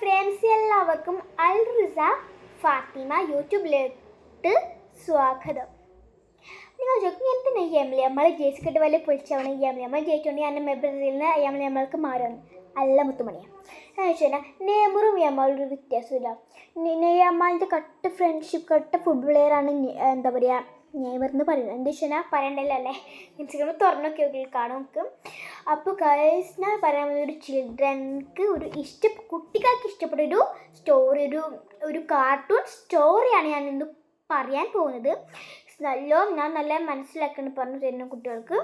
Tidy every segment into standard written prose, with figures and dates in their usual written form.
Friends, എല്ലാവർക്കും അൽ റിസ ഫാത്തിമ യൂട്യൂബിലേക്ക് സ്വാഗതം. നിങ്ങൾ ചോദിക്കും എന്തിനാ യമലി നമ്മൾ ജയിച്ചിട്ട് വലിയ പൊളിച്ചാവണം യമലി നമ്മൾ ജയിച്ചുകൊണ്ട് ഞാൻ ബ്രസീലിൽ നിന്ന് യമലി നമ്മൾക്ക് മാറുകയാണ്. അല്ല മുത്തുമണിയാണ് എന്ന് വെച്ച് കഴിഞ്ഞാൽ നെയ്മറും യമലൊരു വ്യത്യാസമില്ല. നെയ്മറിൻ്റെ കട്ട് ഫ്രണ്ട്ഷിപ്പ് കട്ട് ഫുട്ബോൾ പ്ലെയറാണ് എന്താ പറയുക നെയ്മർ എന്ന് പറയുന്നത്. എന്താ വെച്ച് കഴിഞ്ഞാൽ പറയണ്ടല്ലോ അല്ലേ, ഇൻസ്റ്റഗ്രാമിൽ തുറന്നൊക്കെ കാണും നമുക്ക്. അപ്പോൾ ഗൈസ്, ഞാൻ പറയാൻ പോകുന്ന ഒരു ചിൽഡ്രൻക്ക് കുട്ടികൾക്ക് ഇഷ്ടപ്പെട്ട ഒരു സ്റ്റോറി, ഒരു കാർട്ടൂൺ സ്റ്റോറിയാണ് ഞാൻ ഇന്ന് പറയാൻ പോകുന്നത്. ഞാൻ നല്ല മനസ്സിലാക്കണം പറഞ്ഞു തരുന്ന കുട്ടികൾക്ക്.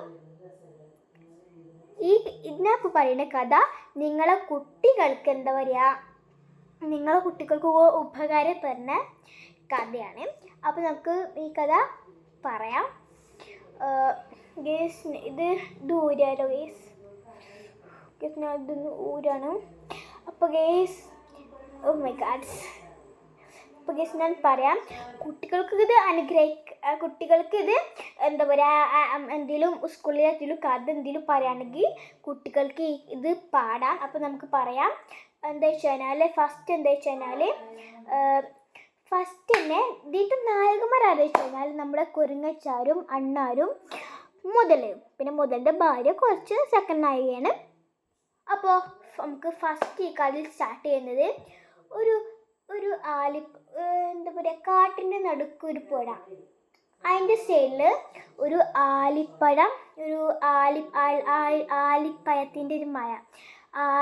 ഇതിനപ്പോൾ പറയുന്ന കഥ നിങ്ങളെ കുട്ടികൾക്ക് എന്താ പറയുക, നിങ്ങളെ കുട്ടികൾക്ക് ഉപകാരപ്പെടുന്ന കഥയാണ്. അപ്പോൾ നമുക്ക് ഈ കഥ പറയാം. ഗേസ് ഇത് ദൂരാലോ ഗേസ്, ഞാൻ ഇതൊന്ന് ഊരാണ്. അപ്പോൾ ഗേസ്, ഓ മൈ ഗാഡ്. അപ്പോൾ ഗേസ് ഞാൻ പറയാം, കുട്ടികൾക്ക് ഇത് എന്താ പറയുക, എന്തെങ്കിലും സ്കൂളിൽ എന്തെങ്കിലും കഥ എന്തെങ്കിലും പറയുകയാണെങ്കിൽ കുട്ടികൾക്ക് ഇത് പാടാം. അപ്പോൾ നമുക്ക് പറയാം. എന്താ വെച്ച് കഴിഞ്ഞാൽ ഫസ്റ്റ് തന്നെ ഇതിൻ്റെ നായകന്മാർ ആലോചിച്ച് കഴിഞ്ഞാൽ നമ്മുടെ കുരങ്ങച്ചാരും അണ്ണാരും മുതലയും, പിന്നെ മുതലിൻ്റെ ഭാര്യ കുറച്ച് സെക്കൻഡ് നായികയാണ്. അപ്പോൾ നമുക്ക് ഫസ്റ്റ് ഈ കളി സ്റ്റാർട്ട് ചെയ്യുന്നത് ഒരു എന്താ പറയുക, കാട്ടിൻ്റെ നടുക്ക് ഒരു പുഴ, അതിൻ്റെ സൈഡിൽ ഒരു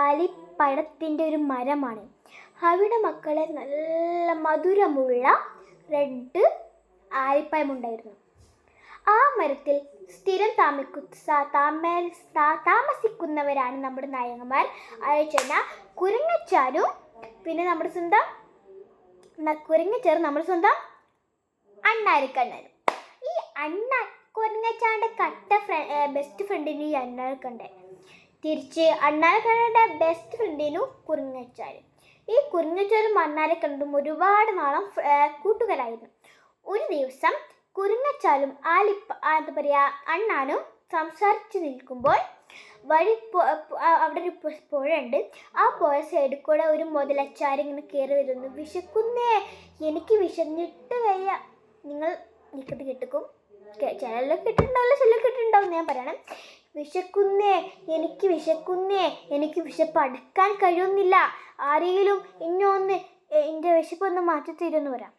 ആലിപ്പഴത്തിൻ്റെ ഒരു മരമാണ്. അവിടെ മക്കളെ നല്ല മധുരമുള്ള റെഡ് ആലിപ്പഴമുണ്ടായിരുന്നു. ആ മരത്തിൽ സ്ഥിരം താമസിക്കുന്നവരാണ് നമ്മുടെ നായകന്മാർ. അയച്ചു കഴിഞ്ഞാൽ കുരങ്ങച്ചാരും പിന്നെ നമ്മുടെ സ്വന്തം അണ്ണാരിക്കണ്ണനും. ഈ കുരങ്ങച്ചാരുടെ ബെസ്റ്റ് ഫ്രണ്ടിന് ഈ അണ്ണാരിക്കണ്ണൻ, തിരിച്ച് അണ്ണാരിക്കണ്ണൻ്റെ ബെസ്റ്റ് ഫ്രണ്ടിനും കുരങ്ങച്ചാരും. ഈ കുരങ്ങച്ചാരും അണ്ണാരിക്കണ്ണനും ഒരുപാട് നാളം കൂട്ടുകാരായിരുന്നു. ഒരു ദിവസം കുരങ്ങച്ചാലും എന്താ പറയുക അണ്ണാനും സംസാരിച്ച് നിൽക്കുമ്പോൾ അവിടെ ഒരു പുഴയുണ്ട്. ആ പുഴ സൈഡിൽ കൂടെ ഒരു മുതലച്ചാരി ഇങ്ങനെ കയറി വരുന്നു. വിശക്കുന്നേ, എനിക്ക് വിശന്നിട്ട് വയ്യ. നിങ്ങൾ നിൽക്കത് കിട്ടും, ചിലരെല്ലാം കിട്ടുന്നുണ്ടാവില്ല, ചിലർ കിട്ടുന്നുണ്ടാവും. ഞാൻ പറയണം, എനിക്ക് വിശപ്പ് അടക്കാൻ കഴിയുന്നില്ല, ആരെങ്കിലും ഇന്നൊന്ന് എൻ്റെ വിശപ്പൊന്ന് മാറ്റി തരുമെന്ന് പറയാം.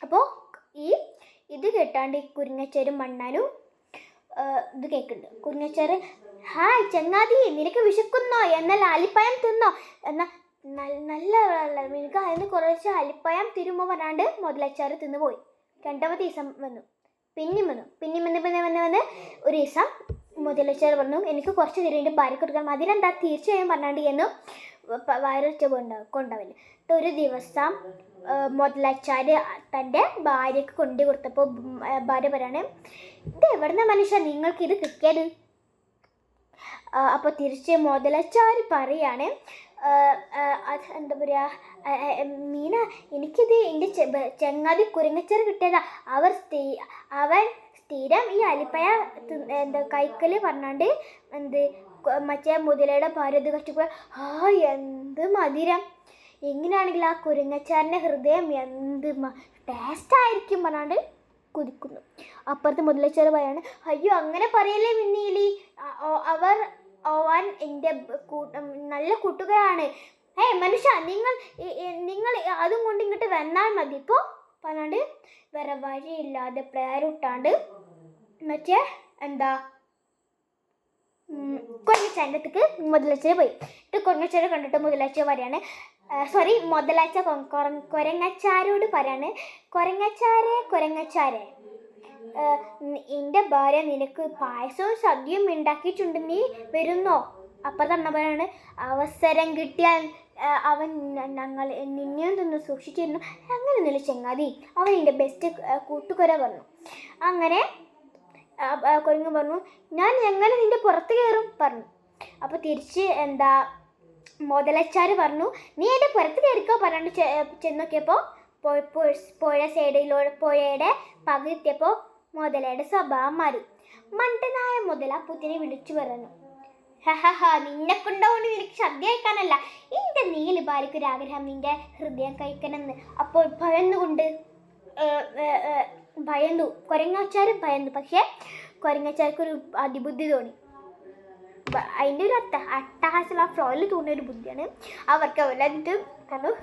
അപ്പോൾ ഇത് കേട്ടാണ്ട് ഈ കുരങ്ങച്ചാരും മണ്ണാനും ഇത് കേൾക്കുന്നുണ്ട്. കുരങ്ങച്ചാറ്, ഹായ് ചങ്ങാതി, നിനക്ക് വിശക്കുന്നോ? എന്നാൽ ആലിപ്പഴം തിന്നോ? എന്നാൽ നല്ല എനിക്ക് അതിന് കുറച്ച് ആലിപ്പഴം തിരുമ്പോൾ പറയാണ്ട് മുതലച്ചാറ് തിന്നു പോയി. രണ്ടാമത്തെ ദിവസം വന്നു, പിന്നെയും വന്ന് ഒരു ദിവസം മുതലച്ചാറ് പറഞ്ഞു, എനിക്ക് കുറച്ച് തിരുവിൻ്റെ ഭാര്യ കൊടുക്കാൻ. അതിനെന്താ തീർച്ചയായും പറഞ്ഞാണ്ട് എന്നും വയറൊച്ച കൊണ്ടാവില്ല. ഒരു ദിവസം മുതലച്ചാര് തൻ്റെ ഭാര്യക്ക് കൊണ്ടു കൊടുത്തപ്പോൾ ഭാര്യ പറയാണ്, ഇത് എവിടുന്ന മനുഷ്യ നിങ്ങൾക്ക് ഇത് കിട്ടിയത്? അപ്പോൾ തിരിച്ച് മുതലച്ചാര് പറയാണ്, എന്താ പറയുക മീന, എനിക്കിത് എൻ്റെ ചങ്ങാതി കുരങ്ങച്ചാറ് കിട്ടിയതാ. അവൻ സ്ഥിരം ഈ അലിപ്പഴ എന്താ കൈക്കല് പറഞ്ഞാണ്ട് മറ്റേ മുതലയുടെ ഭാര്യ ഇത് കഷ്ടപ്പോൾ, എന്ത് മധുരം, എങ്ങനെയാണെങ്കിൽ ആ കുരങ്ങച്ചാറിൻ്റെ ഹൃദയം എന്ത് ടേസ്റ്റായിരിക്കും പറഞ്ഞാണ്ട് കുതിക്കുന്നു. അപ്പുറത്ത് മുതലച്ചാറ് പറയാണ്, അയ്യോ അങ്ങനെ പറയല്ലേ മിന്നീലി, അവൻ എൻ്റെ നല്ല കൂട്ടുകാരാണ്. മനുഷ്യ, നിങ്ങൾ അതും കൊണ്ട് ഇങ്ങോട്ട് വന്നാൽ മതി ഇപ്പോൾ പറഞ്ഞാണ്ട് വേറെ വഴിയില്ലാതെ പ്ലെയർ ഇട്ടാണ്ട് മറ്റേ എന്താ കുരങ്ങച്ചാറിൻ്റെ അടുത്തേക്ക് മുതലച്ചാറ് പോയി. കുരങ്ങച്ചാറ് കണ്ടിട്ട് മുതലച്ചാറ് പറയാണ്, കുരങ്ങച്ചാരോട് പറയാണ്, കുരങ്ങച്ചാരെ എൻ്റെ ഭാര്യ നിനക്ക് പായസവും സദ്യയും ഉണ്ടാക്കിയിട്ടുണ്ട്, നീ വരുന്നോ? അപ്പം തന്നെ പറയാണ്, അവസരം കിട്ടിയാൽ അവൻ നിന്നെയും തന്നെ സൂക്ഷിച്ചിരുന്നു. അങ്ങനെയൊന്നുമില്ല ചങ്ങാതി, അവൻ എൻ്റെ ബെസ്റ്റ് കൂട്ടുകാര പറഞ്ഞു. അങ്ങനെ കുരങ്ങ് പറഞ്ഞു, ഞാൻ എങ്ങനെ നിൻ്റെ പുറത്ത് കയറും പറഞ്ഞു. അപ്പോൾ തിരിച്ച് എന്താ മുതലച്ചാര് പറഞ്ഞു, നീ എൻ്റെ പുറത്ത് കയറിക്കോ പറയാണ്ട് ചെന്നോക്കിയപ്പോൾ പുഴയുടെ പകുതിയെത്തിയപ്പോൾ മുതലയുടെ സ്വഭാവം മാറി. മണ്ടനായ മുതല പുത്തിനെ വിളിച്ചു പറഞ്ഞു, നിന്നെ കൊണ്ടുകൊണ്ട് നിനക്ക് സദ്യ കഴിക്കാനല്ല, എൻ്റെ നീല് ഭാര്യക്കൊരാഗ്രഹം നിന്റെ ഹൃദയം കഴിക്കണമെന്ന്. അപ്പോൾ ഭയന്നു കുരങ്ങാച്ചാരും ഭയന്നു. പക്ഷേ കുരങ്ങാച്ചാർക്കൊരു അതിബുദ്ധി തോന്നി. അതിൻ്റെ ഒരു അട്ടഹാസമുള്ള ഫ്ലോയിൽ തോന്നിയ ഒരു ബുദ്ധിയാണ് അവർക്ക്. എന്നിട്ട് പറഞ്ഞു,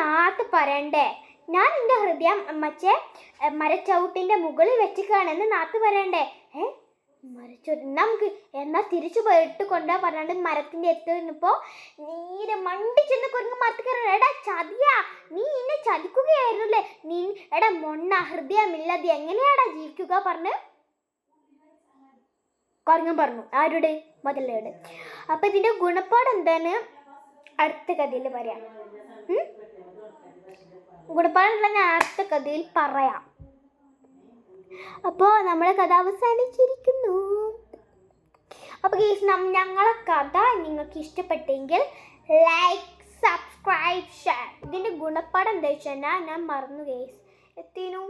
നാട്ട് പറയണ്ടേ, ഞാൻ എൻ്റെ ഹൃദയം മരച്ചവിട്ടിൻ്റെ മുകളിൽ വെച്ചിക്കാണെന്ന് നാട്ട് പറയണ്ടേ. നമുക്ക് എന്നാൽ തിരിച്ചു പോയിട്ട് കൊണ്ടാ പറഞ്ഞാണ്ട് മരത്തിൻ്റെ അടുത്ത് നിന്നപ്പോൾ നീരെ മണ്ടി ചെന്ന് കുരങ്ങ് മരത്തിൽ കയറണം. എടാ ചതിയാ, നീ എന്നെ ചതിക്കുകയായിരുന്നല്ലേ, നീ എടാ മൊണ്ണ, ഹൃദയമില്ലാതെ എങ്ങനെയാടാ ജീവിക്കുക പറഞ്ഞ് കുരങ്ങൻ പറഞ്ഞു. ആരുടെ? മുതലയോട്. അപ്പം ഇതിൻ്റെ ഗുണപ്പാട് എന്താന്ന് അടുത്ത കഥയിൽ പറയാം. ഗുണപ്പാടുള്ള ഞാൻ അടുത്ത കഥയിൽ പറയാം. അപ്പോൾ നമ്മളെ കഥ അവസാനിച്ചിരിക്കുന്നു. അപ്പോൾ ഗയ്സ്, ഞങ്ങളെ കഥ നിങ്ങൾക്ക് ഇഷ്ടപ്പെട്ടെങ്കിൽ ലൈക്ക്, സബ്സ്ക്രൈബ്, ഷെയർ. ഇതിൻ്റെ ഗുണപ്പാട് എന്താ വെച്ചാൽ ഞാൻ മറന്നു ഗയ്സ്, എത്തിനു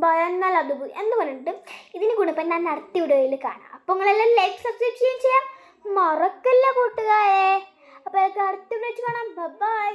ഭയന്നാൽ അത് എന്ന് പറഞ്ഞിട്ട് ഇതിന് ഗുണപ്പാട് ഞാൻ അടുത്ത വീഡിയോയിൽ കാണാം. അപ്പോൾ നിങ്ങളെല്ലാം ലൈക്ക്, സബ്സ്ക്രൈബ് ചെയ്യാൻ മറക്കല്ല കൂട്ടുകാരെ. അപ്പോൾ അടുത്ത വീഡിയോ കാണാം. ബൈ.